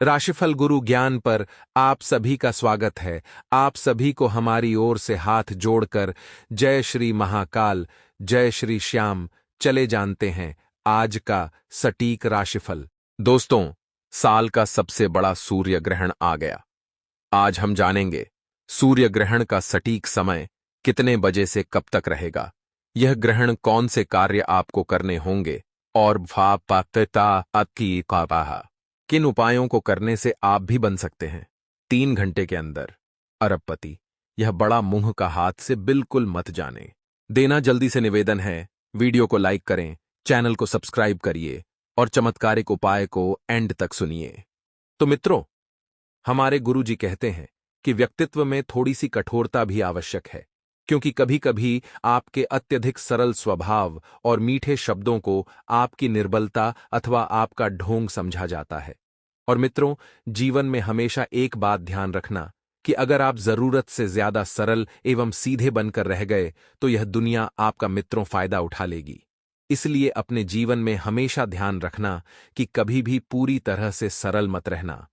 राशिफल गुरु ज्ञान पर आप सभी का स्वागत है। आप सभी को हमारी ओर से हाथ जोड़कर जय श्री महाकाल, जय श्री श्याम। चले जानते हैं आज का सटीक राशिफल। दोस्तों, साल का सबसे बड़ा सूर्य ग्रहण आ गया। आज हम जानेंगे सूर्य ग्रहण का सटीक समय कितने बजे से कब तक रहेगा, यह ग्रहण कौन से कार्य आपको करने होंगे और किन उपायों को करने से आप भी बन सकते हैं 3 घंटे के अंदर अरबपति। यह बड़ा मुंह का हाथ से बिल्कुल मत जाने देना। जल्दी से निवेदन है, वीडियो को लाइक करें, चैनल को सब्सक्राइब करिए और चमत्कारिक उपाय को एंड तक सुनिए। तो मित्रों, हमारे गुरुजी कहते हैं कि व्यक्तित्व में थोड़ी सी कठोरता भी आवश्यक है, क्योंकि कभी कभी आपके अत्यधिक सरल स्वभाव और मीठे शब्दों को आपकी निर्बलता अथवा आपका ढोंग समझा जाता है। और मित्रों, जीवन में हमेशा एक बात ध्यान रखना कि अगर आप जरूरत से ज्यादा सरल एवं सीधे बनकर रह गए तो यह दुनिया आपका मित्रों फायदा उठा लेगी। इसलिए अपने जीवन में हमेशा ध्यान रखना कि कभी भी पूरी तरह से सरल मत रहना।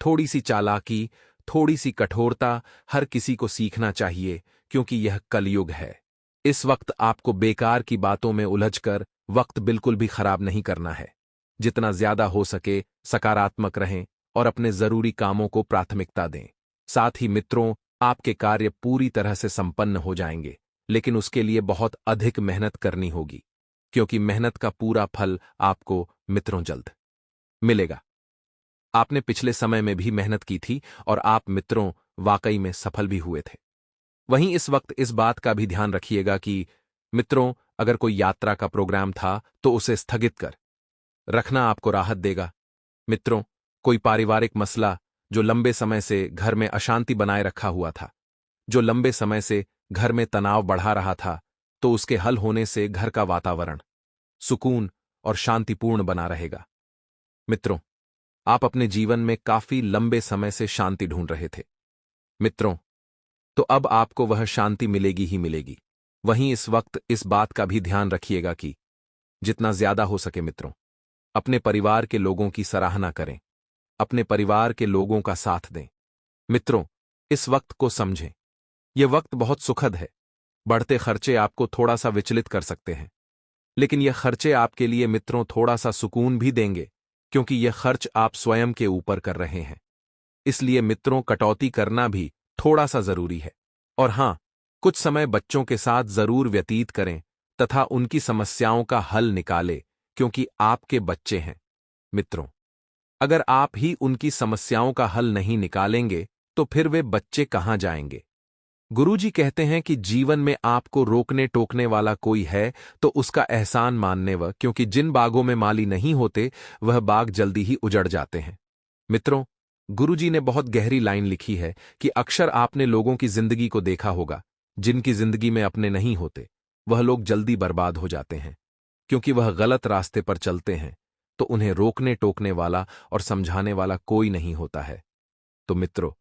थोड़ी सी चालाकी, थोड़ी सी कठोरता हर किसी को सीखना चाहिए, क्योंकि यह कलयुग है। इस वक्त आपको बेकार की बातों में उलझकर वक्त बिल्कुल भी खराब नहीं करना है। जितना ज्यादा हो सके सकारात्मक रहें और अपने जरूरी कामों को प्राथमिकता दें। साथ ही मित्रों, आपके कार्य पूरी तरह से संपन्न हो जाएंगे, लेकिन उसके लिए बहुत अधिक मेहनत करनी होगी, क्योंकि मेहनत का पूरा फल आपको मित्रों जल्द मिलेगा। आपने पिछले समय में भी मेहनत की थी और आप मित्रों वाकई में सफल भी हुए थे। वहीं इस वक्त इस बात का भी ध्यान रखिएगा कि मित्रों, अगर कोई यात्रा का प्रोग्राम था तो उसे स्थगित कर रखना आपको राहत देगा। मित्रों, कोई पारिवारिक मसला जो लंबे समय से घर में अशांति बनाए रखा हुआ था, जो लंबे समय से घर में तनाव बढ़ा रहा था, तो उसके हल होने से घर का वातावरण सुकून और शांतिपूर्ण बना रहेगा। मित्रों, आप अपने जीवन में काफी लंबे समय से शांति ढूंढ रहे थे मित्रों, तो अब आपको वह शांति मिलेगी ही मिलेगी। वहीं इस वक्त इस बात का भी ध्यान रखिएगा कि जितना ज्यादा हो सके मित्रों, अपने परिवार के लोगों की सराहना करें, अपने परिवार के लोगों का साथ दें। मित्रों, इस वक्त को समझें, यह वक्त बहुत सुखद है। बढ़ते खर्चे आपको थोड़ा सा विचलित कर सकते हैं, लेकिन यह खर्चे आपके लिए मित्रों थोड़ा सा सुकून भी देंगे, क्योंकि यह खर्च आप स्वयं के ऊपर कर रहे हैं। इसलिए मित्रों, कटौती करना भी थोड़ा सा जरूरी है। और हां, कुछ समय बच्चों के साथ जरूर व्यतीत करें तथा उनकी समस्याओं का हल निकालें, क्योंकि आपके बच्चे हैं। मित्रों, अगर आप ही उनकी समस्याओं का हल नहीं निकालेंगे तो फिर वे बच्चे कहां जाएंगे। गुरुजी कहते हैं कि जीवन में आपको रोकने टोकने वाला कोई है तो उसका एहसान मानने व, क्योंकि जिन बागों में माली नहीं होते वह बाग जल्दी ही उजड़ जाते हैं। मित्रों, गुरुजी ने बहुत गहरी लाइन लिखी है कि अक्सर आपने लोगों की जिंदगी को देखा होगा, जिनकी जिंदगी में अपने नहीं होते वह लोग जल्दी बर्बाद हो जाते हैं, क्योंकि वह गलत रास्ते पर चलते हैं, तो उन्हें रोकने टोकने वाला और समझाने वाला कोई नहीं होता है। तो मित्रों,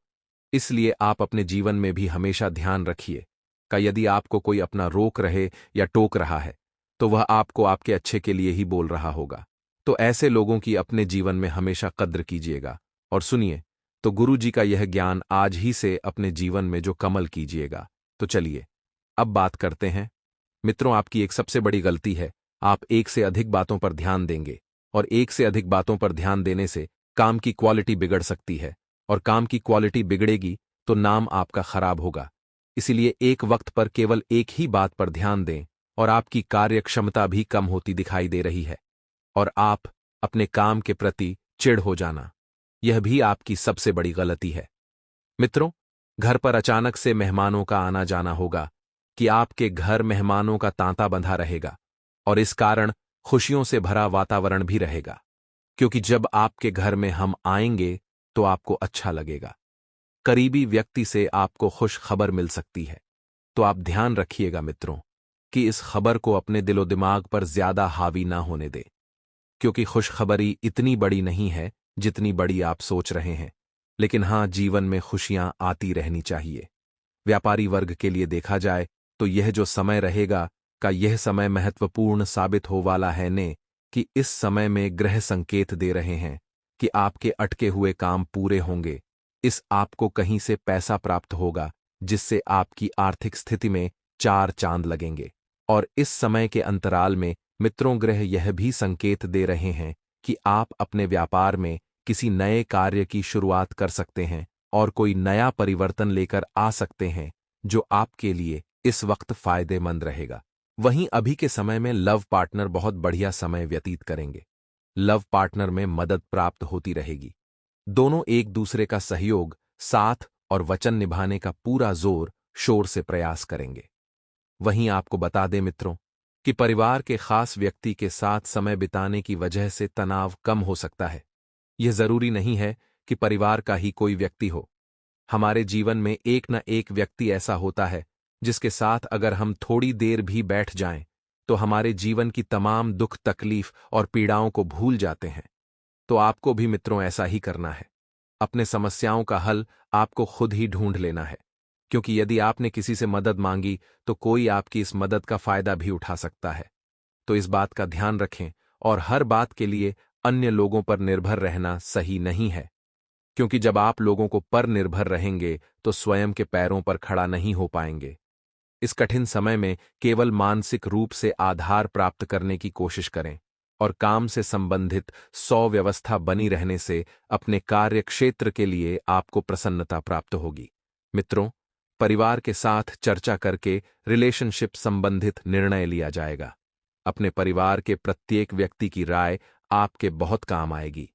इसलिए आप अपने जीवन में भी हमेशा ध्यान रखिए कि यदि आपको कोई अपना रोक रहे या टोक रहा है तो वह आपको आपके अच्छे के लिए ही बोल रहा होगा। तो ऐसे लोगों की अपने जीवन में हमेशा कद्र कीजिएगा और सुनिए तो गुरु जी का यह ज्ञान आज ही से अपने जीवन में जो कमल कीजिएगा। तो चलिए अब बात करते हैं। मित्रों, आपकी एक सबसे बड़ी गलती है, आप एक से अधिक बातों पर ध्यान देंगे और एक से अधिक बातों पर ध्यान देने से काम की क्वालिटी बिगड़ सकती है, और काम की क्वालिटी बिगड़ेगी तो नाम आपका खराब होगा। इसीलिए एक वक्त पर केवल एक ही बात पर ध्यान दें और आपकी कार्य क्षमता भी कम होती दिखाई दे रही है और आप अपने काम के प्रति चिढ़ हो जाना, यह भी आपकी सबसे बड़ी गलती है। मित्रों, घर पर अचानक से मेहमानों का आना जाना होगा कि आपके घर मेहमानों का तांता बंधा रहेगा और इस कारण खुशियों से भरा वातावरण भी रहेगा, क्योंकि जब आपके घर में हम आएंगे तो आपको अच्छा लगेगा। करीबी व्यक्ति से आपको खुश खबर मिल सकती है, तो आप ध्यान रखिएगा मित्रों कि इस खबर को अपने दिलो दिमाग पर ज्यादा हावी ना होने दें, क्योंकि खुशखबरी इतनी बड़ी नहीं है जितनी बड़ी आप सोच रहे हैं। लेकिन हां, जीवन में खुशियां आती रहनी चाहिए। व्यापारी वर्ग के लिए देखा जाए तो यह जो समय रहेगा का यह समय महत्वपूर्ण साबित हो वाला है ने कि इस समय में ग्रह संकेत दे रहे हैं कि आपके अटके हुए काम पूरे होंगे। इस आपको कहीं से पैसा प्राप्त होगा जिससे आपकी आर्थिक स्थिति में चार चांद लगेंगे। और इस समय के अंतराल में मित्रों ग्रह यह भी संकेत दे रहे हैं कि आप अपने व्यापार में किसी नए कार्य की शुरुआत कर सकते हैं और कोई नया परिवर्तन लेकर आ सकते हैं जो आपके लिए इस वक्त फायदेमंद रहेगा। वहीं अभी के समय में लव पार्टनर बहुत बढ़िया समय व्यतीत करेंगे। लव पार्टनर में मदद प्राप्त होती रहेगी। दोनों एक दूसरे का सहयोग, साथ और वचन निभाने का पूरा जोर शोर से प्रयास करेंगे। वहीं आपको बता दें मित्रों कि परिवार के खास व्यक्ति के साथ समय बिताने की वजह से तनाव कम हो सकता है। यह जरूरी नहीं है कि परिवार का ही कोई व्यक्ति हो। हमारे जीवन में एक न एक व्यक्ति ऐसा होता है जिसके साथ अगर हम थोड़ी देर भी बैठ जाएं तो हमारे जीवन की तमाम दुख तकलीफ और पीड़ाओं को भूल जाते हैं। तो आपको भी मित्रों ऐसा ही करना है। अपने समस्याओं का हल आपको खुद ही ढूंढ लेना है, क्योंकि यदि आपने किसी से मदद मांगी तो कोई आपकी इस मदद का फायदा भी उठा सकता है। तो इस बात का ध्यान रखें और हर बात के लिए अन्य लोगों पर निर्भर रहना सही नहीं है, क्योंकि जब आप लोगों को पर निर्भर रहेंगे तो स्वयं के पैरों पर खड़ा नहीं हो पाएंगे। इस कठिन समय में केवल मानसिक रूप से आधार प्राप्त करने की कोशिश करें और काम से संबंधित व्यवस्था बनी रहने से अपने कार्य क्षेत्र के लिए आपको प्रसन्नता प्राप्त होगी। मित्रों, परिवार के साथ चर्चा करके रिलेशनशिप संबंधित निर्णय लिया जाएगा। अपने परिवार के प्रत्येक व्यक्ति की राय आपके बहुत काम आएगी।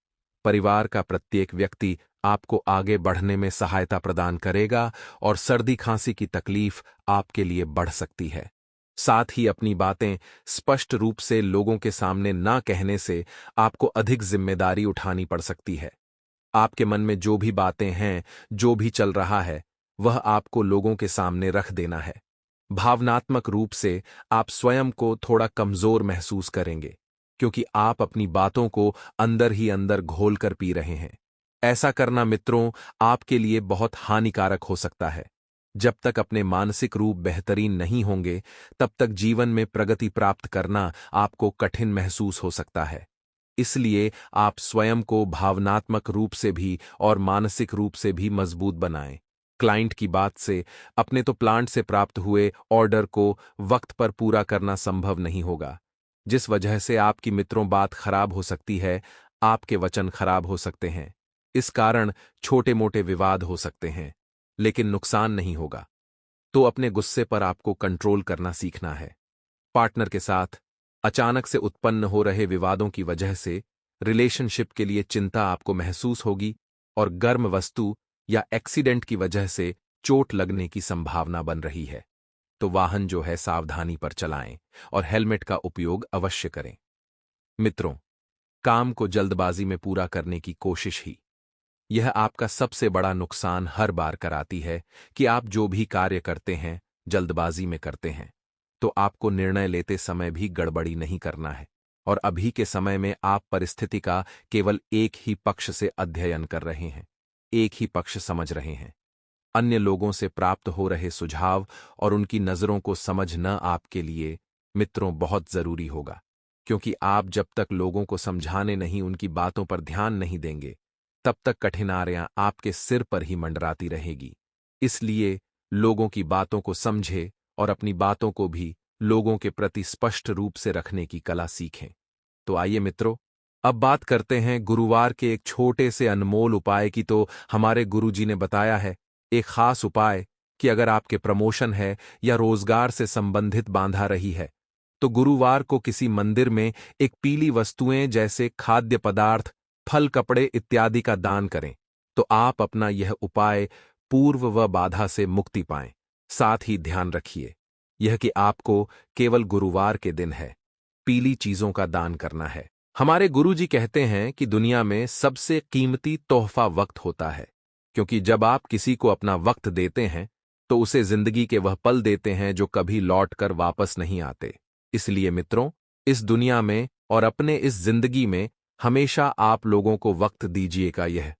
परिवार का प्रत्येक व्यक्ति आपको आगे बढ़ने में सहायता प्रदान करेगा और सर्दी खांसी की तकलीफ आपके लिए बढ़ सकती है। साथ ही अपनी बातें स्पष्ट रूप से लोगों के सामने ना कहने से आपको अधिक जिम्मेदारी उठानी पड़ सकती है। आपके मन में जो भी बातें हैं, जो भी चल रहा है, वह आपको लोगों के सामने रख देना है। भावनात्मक रूप से आप स्वयं को थोड़ा कमजोर महसूस करेंगे, क्योंकि आप अपनी बातों को अंदर ही अंदर घोल कर पी रहे हैं। ऐसा करना मित्रों आपके लिए बहुत हानिकारक हो सकता है। जब तक अपने मानसिक रूप बेहतरीन नहीं होंगे, तब तक जीवन में प्रगति प्राप्त करना आपको कठिन महसूस हो सकता है। इसलिए आप स्वयं को भावनात्मक रूप से भी और मानसिक रूप से भी मजबूत बनाएं। क्लाइंट की बात से अपने तो प्लांट से प्राप्त हुए ऑर्डर को वक्त पर पूरा करना संभव नहीं होगा, जिस वजह से आपकी मित्रों बात खराब हो सकती है, आपके वचन खराब हो सकते हैं। इस कारण छोटे मोटे विवाद हो सकते हैं, लेकिन नुकसान नहीं होगा। तो अपने गुस्से पर आपको कंट्रोल करना सीखना है। पार्टनर के साथ अचानक से उत्पन्न हो रहे विवादों की वजह से रिलेशनशिप के लिए चिंता आपको महसूस होगी और गर्म वस्तु या एक्सीडेंट की वजह से चोट लगने की संभावना बन रही है। तो वाहन जो है सावधानी पर चलाएं और हेलमेट का उपयोग अवश्य करें। मित्रों, काम को जल्दबाजी में पूरा करने की कोशिश ही यह आपका सबसे बड़ा नुकसान हर बार कराती है कि आप जो भी कार्य करते हैं जल्दबाजी में करते हैं। तो आपको निर्णय लेते समय भी गड़बड़ी नहीं करना है। और अभी के समय में आप परिस्थिति का केवल एक ही पक्ष से अध्ययन कर रहे हैं, एक ही पक्ष समझ रहे हैं। अन्य लोगों से प्राप्त हो रहे सुझाव और उनकी नजरों को समझना आपके लिए मित्रों बहुत जरूरी होगा, क्योंकि आप जब तक लोगों को समझाने नहीं, उनकी बातों पर ध्यान नहीं देंगे, तब तक कठिनाइयां आपके सिर पर ही मंडराती रहेगी। इसलिए लोगों की बातों को समझे और अपनी बातों को भी लोगों के प्रति स्पष्ट रूप से रखने की कला सीखें। तो आइए मित्रों, अब बात करते हैं गुरुवार के एक छोटे से अनमोल उपाय की। तो हमारे गुरुजी ने बताया है एक खास उपाय कि अगर आपके प्रमोशन है या रोजगार से संबंधित बांधा रही है, तो गुरुवार को किसी मंदिर में एक पीली वस्तुएं जैसे खाद्य पदार्थ, फल, कपड़े इत्यादि का दान करें। तो आप अपना यह उपाय पूर्व व बाधा से मुक्ति पाएं। साथ ही ध्यान रखिए यह कि आपको केवल गुरुवार के दिन है पीली चीजों का दान करना है। हमारे गुरुजी कहते हैं कि दुनिया में सबसे कीमती तोहफा वक्त होता है, क्योंकि जब आप किसी को अपना वक्त देते हैं तो उसे जिंदगी के वह पल देते हैं जो कभी लौट कर वापस नहीं आते। इसलिए मित्रों, इस दुनिया में और अपने इस जिंदगी में हमेशा आप लोगों को वक्त दीजिएगा यह,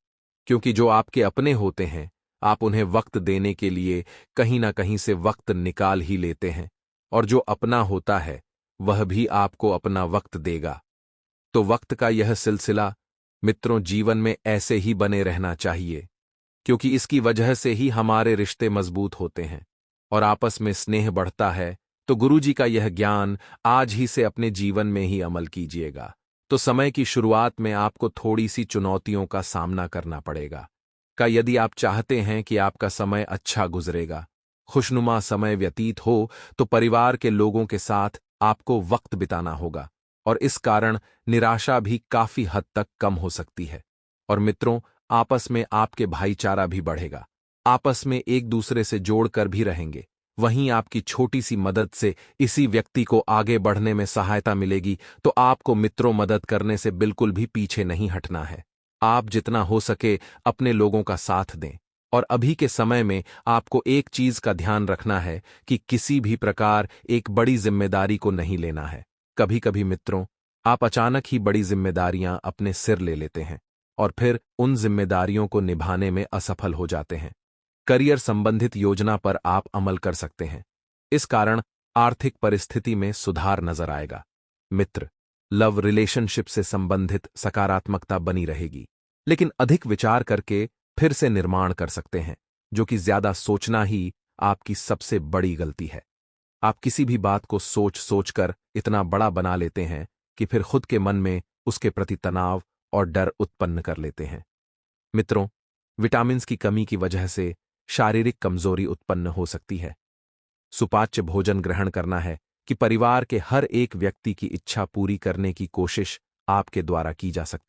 क्योंकि जो आपके अपने होते हैं आप उन्हें वक्त देने के लिए कहीं ना कहीं से वक्त निकाल ही लेते हैं, और जो अपना होता है वह भी आपको अपना वक्त देगा। तो वक्त का यह सिलसिला मित्रों, जीवन में ऐसे ही बने रहना चाहिए, क्योंकि इसकी वजह से ही हमारे रिश्ते मजबूत होते हैं और आपस में स्नेह बढ़ता है। तो गुरुजी का यह ज्ञान आज ही से अपने जीवन में ही अमल कीजिएगा। तो समय की शुरुआत में आपको थोड़ी सी चुनौतियों का सामना करना पड़ेगा। यदि आप चाहते हैं कि आपका समय अच्छा गुजरेगा, खुशनुमा समय व्यतीत हो, तो परिवार के लोगों के साथ आपको वक्त बिताना होगा और इस कारण निराशा भी काफी हद तक कम हो सकती है। और मित्रों, आपस में आपके भाईचारा भी बढ़ेगा, आपस में एक दूसरे से जोड़कर भी रहेंगे। वहीं आपकी छोटी सी मदद से इसी व्यक्ति को आगे बढ़ने में सहायता मिलेगी, तो आपको मित्रों मदद करने से बिल्कुल भी पीछे नहीं हटना है। आप जितना हो सके अपने लोगों का साथ दें। और अभी के समय में आपको एक चीज का ध्यान रखना है कि किसी भी प्रकार एक बड़ी जिम्मेदारी को नहीं लेना है। कभी कभी मित्रों, आप अचानक ही बड़ी जिम्मेदारियां अपने सिर ले लेते हैं और फिर उन जिम्मेदारियों को निभाने में असफल हो जाते हैं। करियर संबंधित योजना पर आप अमल कर सकते हैं, इस कारण आर्थिक परिस्थिति में सुधार नजर आएगा। मित्र, लव रिलेशनशिप से संबंधित सकारात्मकता बनी रहेगी, लेकिन अधिक विचार करके फिर से निर्माण कर सकते हैं, जो कि ज्यादा सोचना ही आपकी सबसे बड़ी गलती है। आप किसी भी बात को सोच सोचकर इतना बड़ा बना लेते हैं कि फिर खुद के मन में उसके प्रति तनाव और डर उत्पन्न कर लेते हैं। मित्रों, विटामिन्स की कमी की वजह से शारीरिक कमजोरी उत्पन्न हो सकती है। सुपाच्य भोजन ग्रहण करना है कि परिवार के हर एक व्यक्ति की इच्छा पूरी करने की कोशिश आपके द्वारा की जा सकती है।